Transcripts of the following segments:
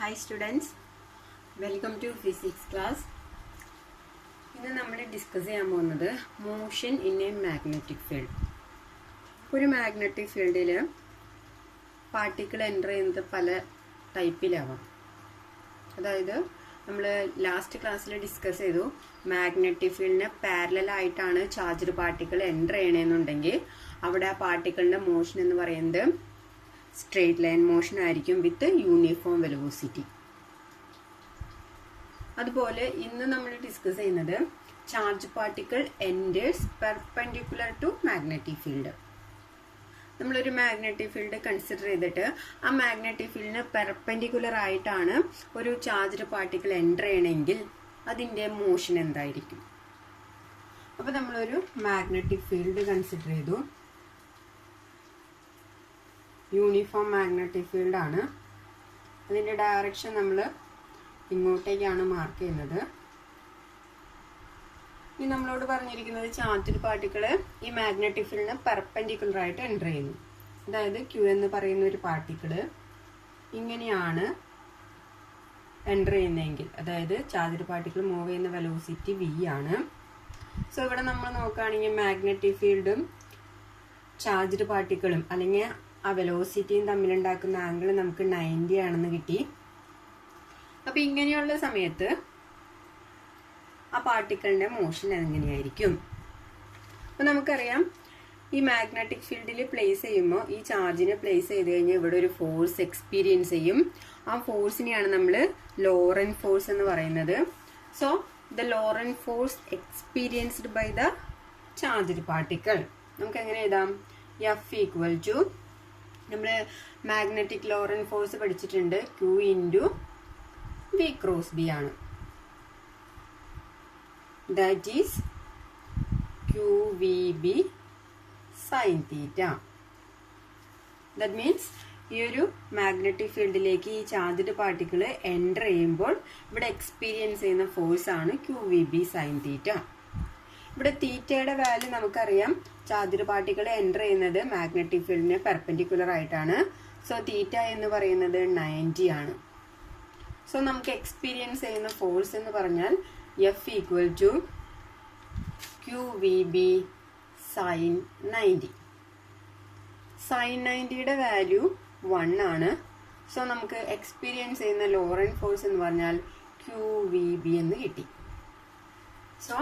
Hi students, welcome to physics class. ഇന്ന് നമ്മൾ discuss ചെയ്യാൻ പോകുന്നത് motion in A magnetic field. ഒരു മാഗ്നറ്റിക് ഫീൽഡിൽ പാർട്ടിക്കിൾ എൻ്റർ ചെയ്യുന്നത് പല ടൈപ്പിലാവാം. അതായത് നമ്മൾ ലാസ്റ്റ് ക്ലാസ്സിൽ ഡിസ്കസ് ചെയ്തു, മാഗ്നറ്റിക് ഫീൽഡിന് പാരലലായിട്ടാണ് ചാർജ്ഡ് പാർട്ടിക്കിൾ എൻ്റർ ചെയ്യണമെന്നുണ്ടെങ്കിൽ അവിടെ ആ പാർട്ടിക്കിളിൻ്റെ മോഷൻ എന്ന് പറയുന്നത് സ്ട്രെയിറ്റ് ലൈൻ മോഷൻ ആയിരിക്കും വിത്ത് യൂണിഫോം വെലോസിറ്റി. അതുപോലെ ഇന്ന് നമ്മൾ ഡിസ്കസ് ചെയ്യുന്നത് charge particle enters perpendicular to magnetic field. നമ്മളൊരു മാഗ്നറ്റിക് ഫീൽഡ് കൺസിഡർ ചെയ്തിട്ട് ആ മാഗ്നറ്റിക് ഫീൽഡിന് പെർപെൻഡിക്കുലർ ആയിട്ടാണ് ഒരു ചാർജ്ഡ് പാർട്ടിക്കിൾ എൻ്റർ ചെയ്യണമെങ്കിൽ അതിൻ്റെ മോഷൻ എന്തായിരിക്കും. അപ്പോൾ നമ്മളൊരു മാഗ്നറ്റിക് ഫീൽഡ് കൺസിഡർ ചെയ്തു. യൂണിഫോം മാഗ്നറ്റിക് ഫീൽഡ് ആണ്. അതിൻ്റെ ഡയറക്ഷൻ നമ്മൾ ഇങ്ങോട്ടേക്കാണ് മാർക്ക് ചെയ്യുന്നത്. ഇനി നമ്മളോട് പറഞ്ഞിരിക്കുന്നത് ചാർജ്ഡ് പാർട്ടിക്കിൾ ഈ മാഗ്നറ്റിക് ഫീൽഡിന് പെർപെൻഡിക്കുലർ ആയിട്ട് എൻ്റർ ചെയ്യുന്നു. അതായത് ക്യൂ എന്ന് പറയുന്ന ഒരു പാർട്ടിക്കിൾ ഇങ്ങനെയാണ് എൻ്റർ ചെയ്യുന്നതെങ്കിൽ, അതായത് ചാർജ്ഡ് പാർട്ടിക്കിൾ മൂവ് ചെയ്യുന്ന വെലോസിറ്റി v ആണ്. സോ ഇവിടെ നമ്മൾ നോക്കുകയാണെങ്കിൽ മാഗ്നറ്റിക് ഫീൽഡും ചാർജ്ഡ് പാർട്ടിക്കിളും അല്ലെങ്കിൽ ആ വെലോസിറ്റിയും തമ്മിലുണ്ടാക്കുന്ന ആംഗിൾ നമുക്ക് 90 ആണെന്ന് കിട്ടി. അപ്പൊ ഇങ്ങനെയുള്ള സമയത്ത് ആ പാർട്ടിക്കിളിന്റെ മോഷൻ എങ്ങനെയായിരിക്കും? അപ്പൊ നമുക്കറിയാം, ഈ മാഗ്നറ്റിക് ഫീൽഡിൽ പ്ലേസ് ചെയ്യുമ്പോൾ ഈ ചാർജിനെ പ്ലേസ് ചെയ്ത് കഴിഞ്ഞാൽ ഇവിടെ ഒരു ഫോഴ്സ് എക്സ്പീരിയൻസ് ചെയ്യും. ആ ഫോഴ്സിനെയാണ് നമ്മൾ ലോറന്റ് ഫോഴ്സ് എന്ന് പറയുന്നത്. So the Lorentz force experienced by the charged particle നമുക്ക് എങ്ങനെ എഴുതാം? എഫ് ഈക്വൽ ടു, നമ്മൾ മാഗ്നറ്റിക് ലോറന്റ് ഫോഴ്സ് പഠിച്ചിട്ടുണ്ട്, Q into V cross B ആണ്. That is QVB sine theta. That means ഈ ഒരു മാഗ്നറ്റിക് ഫീൽഡിലേക്ക് ഈ ചാർജ്ഡ് പാർട്ടിക്കിൾ എൻ്റർ ചെയ്യുമ്പോൾ ഇവിടെ എക്സ്പീരിയൻസ് ചെയ്യുന്ന ഫോഴ്സ് ആണ് QVB സൈൻ തീറ്റ. ഇവിടെ തീറ്റയുടെ വാല്യൂ നമുക്കറിയാം, ചാർജ്ഡ് പാർട്ടിക്കിൾ എൻ്റർ ചെയ്യുന്നത് മാഗ്നറ്റിക് ഫീൽഡിന് പെർപെൻഡിക്കുലർ ആയിട്ടാണ്. സോ തീറ്റ എന്ന് പറയുന്നത് 90 ആണ്. സോ നമുക്ക് എക്സ്പീരിയൻസ് ചെയ്യുന്ന ഫോഴ്സ് എന്ന് പറഞ്ഞാൽ F equal to QVB sine 90. Sine 90യുടെ വാല്യൂ 1 ആണ്. സോ നമുക്ക് എക്സ്പീരിയൻസ് ചെയ്യുന്ന ലോറന്റ് ഫോഴ്സ് എന്ന് പറഞ്ഞാൽ QVB എന്ന് കിട്ടി. സോ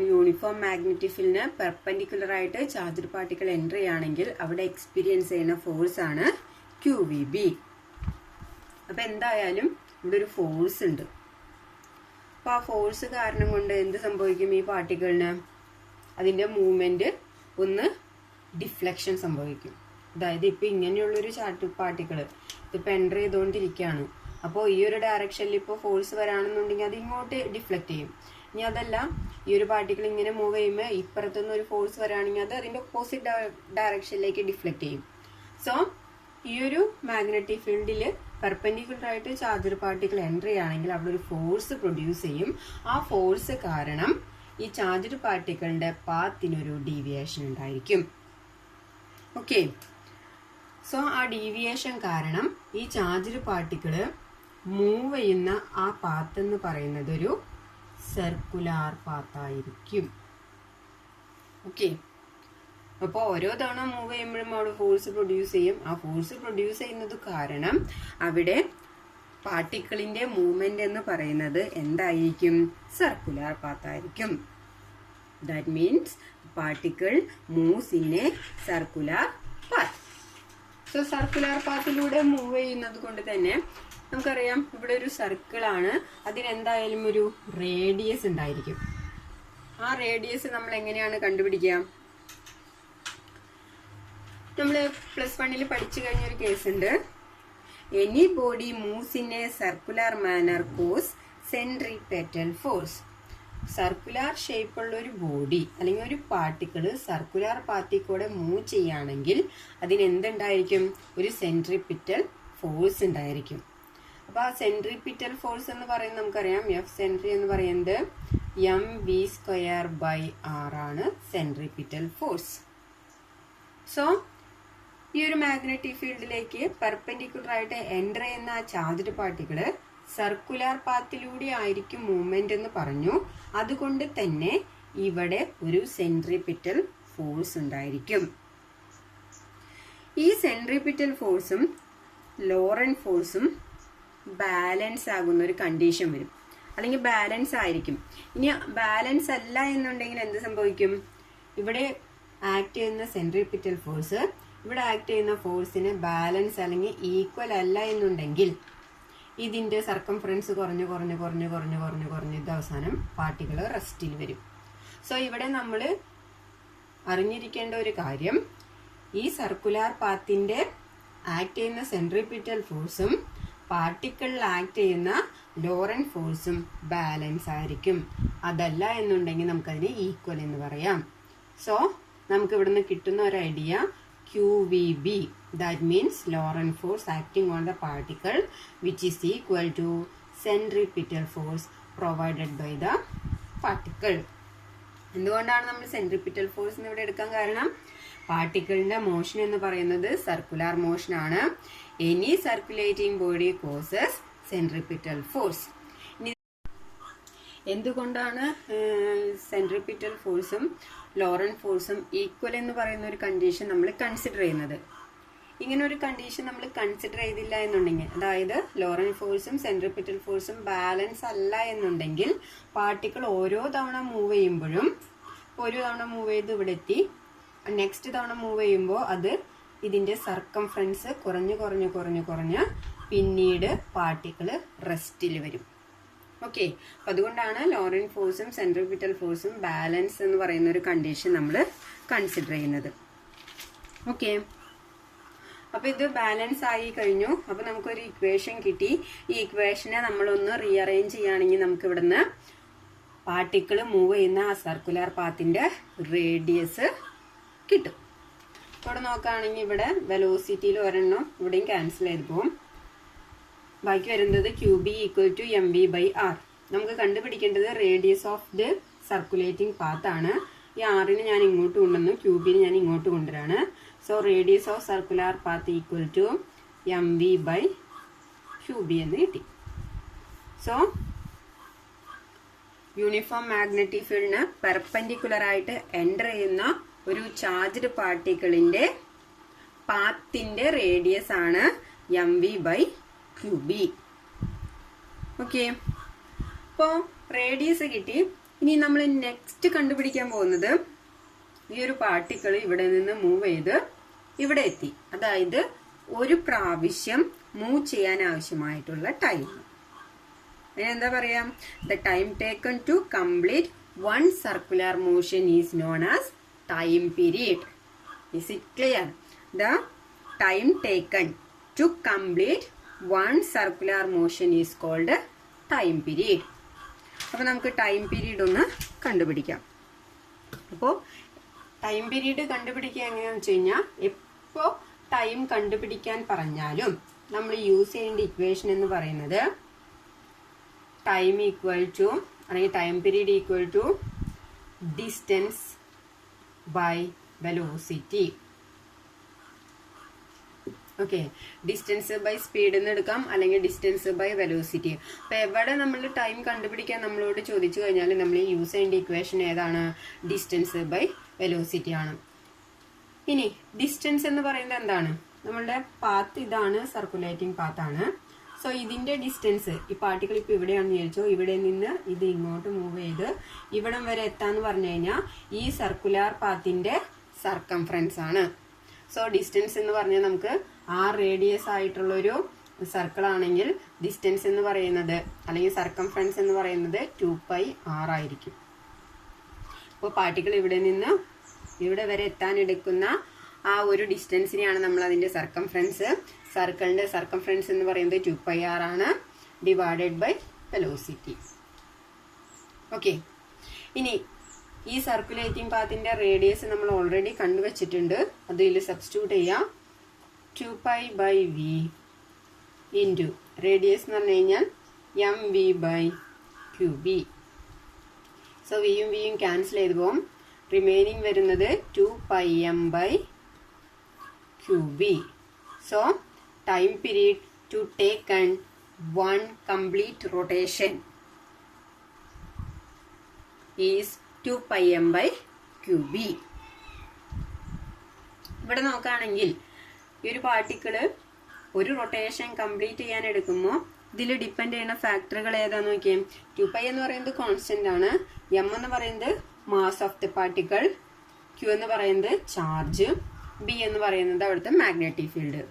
യൂണിഫോം മാഗ്നറ്റിക് ഫീൽഡിന് പെർപെൻഡിക്കുലർ ആയിട്ട് ചാർജ്ഡ് പാർട്ടിക്കിൾ എൻ്റർ ചെയ്യുകയാണെങ്കിൽ അവിടെ എക്സ്പീരിയൻസ് ചെയ്യുന്ന ഫോഴ്സ് ആണ് QVB. അപ്പൊ എന്തായാലും ഇവിടെ ഒരു ഫോഴ്സ് ഉണ്ട്. അപ്പൊ ആ ഫോഴ്സ് കാരണം കൊണ്ട് എന്ത് സംഭവിക്കും? ഈ പാർട്ടിക്കിളിന് അതിന്റെ മൂവ്മെന്റ് ഒന്ന് ഡിഫ്ലക്ഷൻ സംഭവിക്കും. അതായത് ഇപ്പൊ ഇങ്ങനെയുള്ളൊരു ചാർജ്ഡ് പാർട്ടിക്കിള് ഇതിപ്പോ എൻ്റർ ചെയ്തുകൊണ്ടിരിക്കുകയാണ്. അപ്പോൾ ഈ ഒരു ഡയറക്ഷനിൽ ഇപ്പോൾ ഫോഴ്സ് വരാണെന്നുണ്ടെങ്കിൽ അത് ഇങ്ങോട്ട് ഡിഫ്ലക്ട് ചെയ്യും. ഇനി അതല്ല, ഈ ഒരു പാർട്ടിക്കിൾ ഇങ്ങനെ മൂവ് ചെയ്യുമ്പോൾ ഇപ്പുറത്തുനിന്ന് ഒരു ഫോഴ്സ് വരാണെങ്കിൽ അത് അതിന്റെ ഓപ്പോസിറ്റ് ഡയറക്ഷനിലേക്ക് ഡിഫ്ലക്ട് ചെയ്യും. സോ ഈ ഒരു മാഗ്നറ്റിക് ഫീൽഡിൽ പെർപെൻഡിക്കുലർ ആയിട്ട് ചാർജ്ഡ് പാർട്ടിക്കിൾ എൻ്റർ ചെയ്യുകയാണെങ്കിൽ അവിടെ ഒരു ഫോഴ്സ് പ്രൊഡ്യൂസ് ചെയ്യും. ആ ഫോഴ്സ് കാരണം ഈ ചാർജ്ഡ് പാർട്ടിക്കിളിന്റെ പാത്തിനൊരു ഡീവിയേഷൻ ഉണ്ടായിരിക്കും. ഓക്കെ, സോ ആ ഡീവിയേഷൻ കാരണം ഈ ചാർജ്ഡ് പാർട്ടിക്കിള് മൂവ് ചെയ്യുന്ന ആ പാത്ത് എന്ന് പറയുന്നത് ഒരു സർക്കുലാർ പാത്തായിരിക്കും. ഓക്കെ, അപ്പോൾ ഓരോ തവണ മൂവ് ചെയ്യുമ്പോഴും അവിടെ ഫോഴ്സ് പ്രൊഡ്യൂസ് ചെയ്യും. ആ ഫോഴ്സ് പ്രൊഡ്യൂസ് ചെയ്യുന്നത് കാരണം അവിടെ പാർട്ടിക്കിളിന്റെ മൂവ്മെന്റ് എന്ന് പറയുന്നത് എന്തായിരിക്കും? സർക്കുലാർ പാത്തായിരിക്കും. That means particle moves in a circular path. So circular പാത്തിലൂടെ മൂവ് ചെയ്യുന്നത് കൊണ്ട് തന്നെ നമുക്കറിയാം ഇവിടെ ഒരു സർക്കിൾ ആണ്, അതിനെന്തായാലും ഒരു റേഡിയസ് ഉണ്ടായിരിക്കും. ആ റേഡിയസ് നമ്മൾ എങ്ങനെയാണ് കണ്ടുപിടിക്കുക? നമ്മൾ +1 പഠിച്ചു കഴിഞ്ഞ ഒരു കേസ് ഉണ്ട്. Any body moves in a circular manner cause centripetal force. Circular ഷേപ്പുള്ള ഒരു ബോഡി അല്ലെങ്കിൽ ഒരു പാർട്ടിക്കിൾ സർക്കുലർ പാത്തിൽ കൂടെ മൂവ് ചെയ്യുകയാണെങ്കിൽ അതിനെന്തുണ്ടായിരിക്കും? ഒരു സെൻട്രിപിറ്റൽ ഫോഴ്സ് ഉണ്ടായിരിക്കും. അപ്പൊ ആ സെൻട്രിപിറ്റൽ ഫോഴ്സ് എന്ന് പറയുന്നത് നമുക്കറിയാം, എഫ് സെൻട്രി എന്ന് പറയുന്നത് mv²/r ആണ് സെൻട്രിപിറ്റൽ ഫോഴ്സ്. സോ ഈ ഒരു മാഗ്നറ്റിക് ഫീൽഡിലേക്ക് പെർപെൻഡിക്കുലർ ആയിട്ട് എൻ്റർ ചെയ്യുന്ന ആ ചാർജ്ഡ് പാർട്ടിക്കിള് സർക്കുലർ പാത്തിലൂടെ ആയിരിക്കും മൂവ്മെന്റ് എന്ന് പറഞ്ഞു. അതുകൊണ്ട് തന്നെ ഇവിടെ ഒരു സെൻട്രിപിറ്റൽ ഫോഴ്സ് ഉണ്ടായിരിക്കും. ഈ സെൻട്രിപിറ്റൽ ഫോഴ്സും ലോറന്റ് ഫോഴ്സും ബാലൻസ് ആകുന്ന ഒരു കണ്ടീഷൻ വരും, അല്ലെങ്കിൽ ബാലൻസ് ആയിരിക്കും. ഇനി ബാലൻസ് അല്ല എന്നുണ്ടെങ്കിൽ എന്ത് സംഭവിക്കും? ഇവിടെ ആക്ട് ചെയ്യുന്ന സെൻട്രിപിറ്റൽ ഫോഴ്സ് ഇവിടെ ആക്ട് ചെയ്യുന്ന ഫോഴ്സിന് ബാലൻസ് അല്ലെങ്കിൽ ഈക്വൽ അല്ല എന്നുണ്ടെങ്കിൽ ഇതിന്റെ സർക്കംഫറൻസ് കുറഞ്ഞ് ഇത് അവസാനം പാർട്ടിക്കിൾ റെസ്റ്റിൽ വരും. സോ ഇവിടെ നമ്മൾ അറിഞ്ഞിരിക്കേണ്ട ഒരു കാര്യം, ഈ സർക്കുലർ പാത്തിന്റെ ആക്ട് ചെയ്യുന്ന സെൻട്രിപിറ്റൽ ഫോഴ്സും പാർട്ടിക്കിളിൽ ആക്ട് ചെയ്യുന്ന ലോറന്റ് ഫോഴ്സും ബാലൻസ് ആയിരിക്കും. അതല്ല എന്നുണ്ടെങ്കിൽ നമുക്കതിനെ ഈക്വൽ എന്ന് പറയാം. സോ നമുക്ക് ഇവിടുന്ന് കിട്ടുന്ന ഒരു idea QVB, that means Lorentz force acting on the particle, which is equal to centripetal force provided by the particle. എന്തുകൊണ്ടാണ് നമ്മൾ സെൻട്രിപിറ്റൽ ഫോഴ്സ് ഇവിടെ എടുക്കാൻ കാരണം? പാർട്ടിക്കിളിന്റെ മോഷൻ എന്ന് പറയുന്നത് സർക്കുലർ മോഷൻ ആണ്. Any circulating body causes centripetal force. എന്തുകൊണ്ടാണ് centripetal ഫോഴ്സും ലോറന്റ് ഫോഴ്സും ഈക്വൽ എന്ന് പറയുന്ന ഒരു കണ്ടീഷൻ നമ്മൾ കൺസിഡർ ചെയ്യുന്നത്? ഇങ്ങനെ ഒരു കണ്ടീഷൻ നമ്മൾ കൺസിഡർ ചെയ്തില്ല എന്നുണ്ടെങ്കിൽ, അതായത് ലോറന്റ് ഫോഴ്സും സെൻട്രിപിറ്റൽ ഫോഴ്സും ബാലൻസ് അല്ല എന്നുണ്ടെങ്കിൽ പാർട്ടിക്കിൾ ഓരോ തവണ മൂവ് ചെയ്യുമ്പോഴും, ഒരു തവണ മൂവ് ചെയ്ത് ഇവിടെ എത്തി, നെക്സ്റ്റ് തവണ മൂവ് ചെയ്യുമ്പോൾ അത് ഇതിന്റെ സർക്കംഫറൻസ് കുറഞ്ഞ് പിന്നീട് പാർട്ടിക്കിള് റെസ്റ്റിൽ വരും. ഓക്കെ, അപ്പൊ അതുകൊണ്ടാണ് ലോറന്റ് ഫോഴ്സും സെൻട്രിപിറ്റൽ ഫോഴ്സും ബാലൻസ് എന്ന് പറയുന്ന ഒരു കണ്ടീഷൻ നമ്മൾ കൺസിഡർ ചെയ്യുന്നത്. ഓക്കെ, അപ്പൊ ഇത് ബാലൻസ് ആയി കഴിഞ്ഞു. അപ്പൊ നമുക്കൊരു ഇക്വേഷൻ കിട്ടി. ഈ ഇക്വേഷനെ നമ്മളൊന്ന് റീഅറേഞ്ച് ചെയ്യുകയാണെങ്കിൽ നമുക്ക് ഇവിടുന്ന് പാർട്ടിക്കിൾ മൂവ് ചെയ്യുന്ന ആ സർക്കുലർ പാത്തിന്റെ റേഡിയസ് കിട്ടും. ഇവിടെ നോക്കുകയാണെങ്കിൽ ഇവിടെ വെലോസിറ്റിയിൽ ഒരെണ്ണം ഇവിടെയും ക്യാൻസൽ ചെയ്ത് പോകും. ബാക്കി വരുന്നത് QB = mv/r. നമുക്ക് കണ്ടുപിടിക്കേണ്ടത് radius of the circulating path ആണ്. ഈ ആറിന് ഞാൻ ഇങ്ങോട്ട് കൊണ്ടുവന്നു, QBന് ഞാൻ ഇങ്ങോട്ട് കൊണ്ടുവരാണ്. So radius of circular path = mv/QB എന്ന് കിട്ടി. സോ യൂണിഫോം മാഗ്നറ്റിക് ഫീൽഡിന് പെർപെൻഡിക്കുലർ ആയിട്ട് എൻ്റർ ചെയ്യുന്ന ഒരു ചാർജ്ഡ് പാർട്ടിക്കിളിന്റെ പാത്തിന്റെ റേഡിയസ് ആണ് mv/QB. ഓക്കെ, അപ്പോ റേഡിയസ് കിട്ടി. ഇനി നമ്മൾ നെക്സ്റ്റ് കണ്ടുപിടിക്കാൻ പോകുന്നത് ഈ ഒരു പാർട്ടിക്കിൾ ഇവിടെ നിന്ന് മൂവ് ചെയ്ത് ഇവിടെ എത്തി, അതായത് ഒരു പ്രാവശ്യം മൂവ് ചെയ്യാൻ ആവശ്യമായിട്ടുള്ള ടൈം. അതിനെന്താ പറയാം? The time taken to complete one circular motion is known as time period. Is it clear? The time taken to complete one circular motion is called time period. അപ്പൊ നമുക്ക് ടൈം പീരീഡ് ഒന്ന് കണ്ടുപിടിക്കാം. അപ്പോൾ time period കണ്ടുപിടിക്കുക എങ്ങനെയാണെന്ന് വെച്ച് കഴിഞ്ഞാൽ, എപ്പോ ടൈം കണ്ടുപിടിക്കാൻ പറഞ്ഞാലും നമ്മൾ യൂസ് ചെയ്യേണ്ട ഇക്വേഷൻ എന്ന് പറയുന്നത് ടൈം ഈക്വൽ ടു, അല്ലെങ്കിൽ time period equal to distance by velocity. Okay, distance by speed എന്ന് എടുക്കാം, അല്ലെങ്കിൽ ഡിസ്റ്റൻസ് ബൈ വെലോസിറ്റി. അപ്പൊ എവിടെ നമ്മൾ ടൈം കണ്ടുപിടിക്കാൻ നമ്മളോട് ചോദിച്ചു കഴിഞ്ഞാൽ നമ്മൾ യൂസ് ചെയ്യേണ്ട ഇക്വേഷൻ ഏതാണ്? ഡിസ്റ്റൻസ് ബൈ വെലോസിറ്റി ആണ്. ഇനി ഡിസ്റ്റൻസ് എന്ന് പറയുന്നത് എന്താണ്? നമ്മളുടെ പാത്ത് ഇതാണ്, സർക്കുലേറ്റിംഗ് പാത്താണ്. സോ ഇതിന്റെ ഡിസ്റ്റൻസ്, ഈ പാർട്ടിക്കിൾ ഇപ്പൊ ഇവിടെയാണെന്ന് വിചാരിച്ചോ, ഇവിടെ നിന്ന് ഇത് ഇങ്ങോട്ട് മൂവ് ചെയ്ത് ഇവിടം വരെ എത്താന്ന് പറഞ്ഞു കഴിഞ്ഞാൽ ഈ സർക്കുലർ പാത്തിന്റെ സർക്കംഫറൻസ് ആണ്. സോ ഡിസ്റ്റൻസ് എന്ന് പറഞ്ഞാൽ നമുക്ക് ആ റേഡിയസ് ആയിട്ടുള്ള ഒരു സർക്കിൾ ആണെങ്കിൽ ഡിസ്റ്റൻസ് എന്ന് പറയുന്നത്, അല്ലെങ്കിൽ സർക്കംഫറൻസ് എന്ന് പറയുന്നത് 2πr ആയിരിക്കും. അപ്പോൾ പാർട്ടിക്കിൾ ഇവിടെ നിന്ന് ഇവിടെ വരെ എത്താൻ എടുക്കുന്ന ആ ഒരു ഡിസ്റ്റൻസിനെയാണ് നമ്മൾ അതിന്റെ സർക്കംഫറൻസ്. സർക്കിളിന്റെ സർക്കംഫറൻസ് എന്ന് പറയുന്നത് 2πr ആണ്, ഡിവൈഡഡ് ബൈ വെലോസിറ്റി. ഓക്കെ, ഇനി ഈ സർക്കുലേറ്റിംഗ് പാത്തിന്റെ റേഡിയസ് നമ്മൾ ഓൾറെഡി കണ്ടുവച്ചിട്ടുണ്ട്. അതിൽ സബ്സ്റ്റിറ്റ്യൂട്ട് ചെയ്യാം. 2π/v ഇൻറ്റു റേഡിയസ് എന്ന് പറഞ്ഞു കഴിഞ്ഞാൽ mv/QB. സോ വിയും വിയും ക്യാൻസൽ ചെയ്ത് പോകും. റിമൈനിങ് വരുന്നത് 2πm/QB QB. So time period to take one complete rotation is 2 pi m by QB. ഇവിടെ നോക്കുകയാണെങ്കിൽ ഈ ഒരു പാർട്ടിക്കിള് ഒരു റൊട്ടേഷൻ കംപ്ലീറ്റ് ചെയ്യാൻ എടുക്കുമ്പോൾ ഇതിൽ ഡിപ്പെൻഡ് ചെയ്യുന്ന ഫാക്ടറുകൾ ഏതാന്ന് നോക്കിയേ. 2π എന്ന് പറയുന്നത് കോൺസ്റ്റന്റ് ആണ്, m എന്ന് പറയുന്നത് mass of the particle, q എന്ന് പറയുന്നത് ചാർജ്, b എന്ന് പറയുന്നത് അവിടുത്തെ മാഗ്നറ്റിക് ഫീൽഡ്.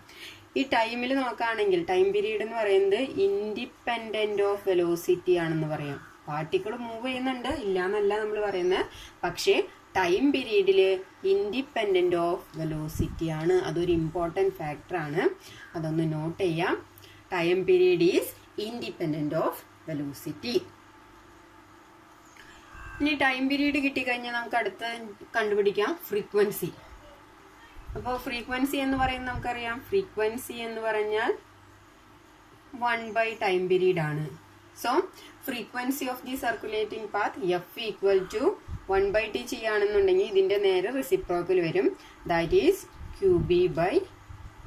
ഈ ടൈമിൽ നോക്കുകയാണെങ്കിൽ ടൈം പീരീഡ് എന്ന് പറയുന്നത് ഇൻഡിപെൻഡന്റ് ഓഫ് വെലോസിറ്റി ആണെന്ന് പറയാം. പാർട്ടിക്കിൾ മൂവ് ചെയ്യുന്നുണ്ട്, ഇല്ല എന്നല്ല നമ്മൾ പറയുന്നത്, പക്ഷേ ടൈം പീരീഡില് ഇൻഡിപെൻഡന്റ് ഓഫ് വെലോസിറ്റി ആണ്. അതൊരു ഇമ്പോർട്ടൻറ്റ് ഫാക്ടർ ആണ്, അതൊന്ന് നോട്ട് ചെയ്യാം. Time period is independent of velocity. ഇനി ടൈം പീരീഡ് കിട്ടിക്കഴിഞ്ഞാൽ നമുക്ക് അടുത്ത് കണ്ടുപിടിക്കാം ഫ്രീക്വൻസി. അപ്പോൾ ഫ്രീക്വൻസി എന്ന് പറയുന്നത് നമുക്കറിയാം, ഫ്രീക്വൻസി എന്ന് പറഞ്ഞാൽ 1 ടൈം പീരീഡ് ആണ്. So frequency of the circulating path F equal to 1/t ചെയ്യുകയാണെന്നുണ്ടെങ്കിൽ ഇതിന്റെ നേരെ റെസിപ്രോക്കൽ വരും. That is QB by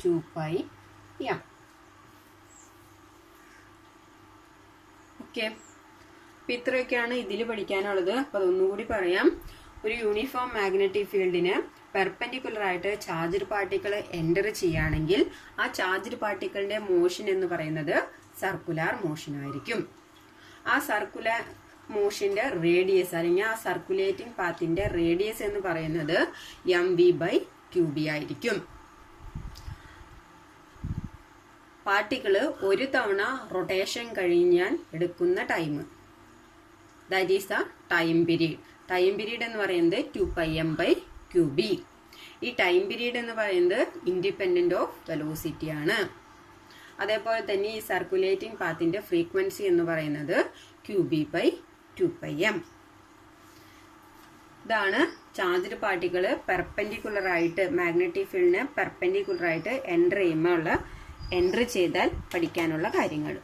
2πm. Okay, അപ്പൊ ഇത്രയൊക്കെയാണ് ഇതിൽ പഠിക്കാനുള്ളത്. അപ്പൊ അതൊന്നുകൂടി പറയാം. ഒരു യൂണിഫോം മാഗ്നറ്റിക് ഫീൽഡിന് പെർപെൻഡിക്കുലർ ആയിട്ട് ചാർജ്ഡ് പാർട്ടിക്കിൾ എൻ്റർ ചെയ്യുകയാണെങ്കിൽ ആ ചാർജ്ഡ് പാർട്ടിക്കിളിന്റെ മോഷൻ എന്ന് പറയുന്നത് സർക്കുലാർ മോഷൻ ആയിരിക്കും. ആ സർക്കുലർ മോഷന്റെ റേഡിയസ് അല്ലെങ്കിൽ ആ സർക്കുലേറ്റിംഗ് പാത്തിന്റെ റേഡിയസ് എന്ന് പറയുന്നത് mv by QB ആയിരിക്കും. പാർട്ടിക്കിള് ഒരു തവണ റൊട്ടേഷൻ കഴിഞ്ഞാൽ എടുക്കുന്ന time, that is the time period. Time period എന്ന് പറയുന്നത് 2πm by QB. ഈ ടൈം പീരീഡ് എന്ന് പറയുന്നത് ഇൻഡിപെൻഡന്റ് ഓഫ് വെലോസിറ്റി ആണ്. അതേപോലെ തന്നെ ഈ സർക്കുലേറ്റിംഗ് പാത്തിന്റെ ഫ്രീക്വൻസി എന്ന് പറയുന്നത് QB by 2πm. ഇതാണ് ചാർജ്ഡ് പാർട്ടിക്കിൾ പെർപെൻഡിക്കുലർ ആയിട്ട് മാഗ്നറ്റിക് ഫീൽഡിന് പെർപെൻഡിക്കുലർ ആയിട്ട് എൻ്റർ ചെയ്താൽ പഠിക്കാനുള്ള കാര്യങ്ങൾ.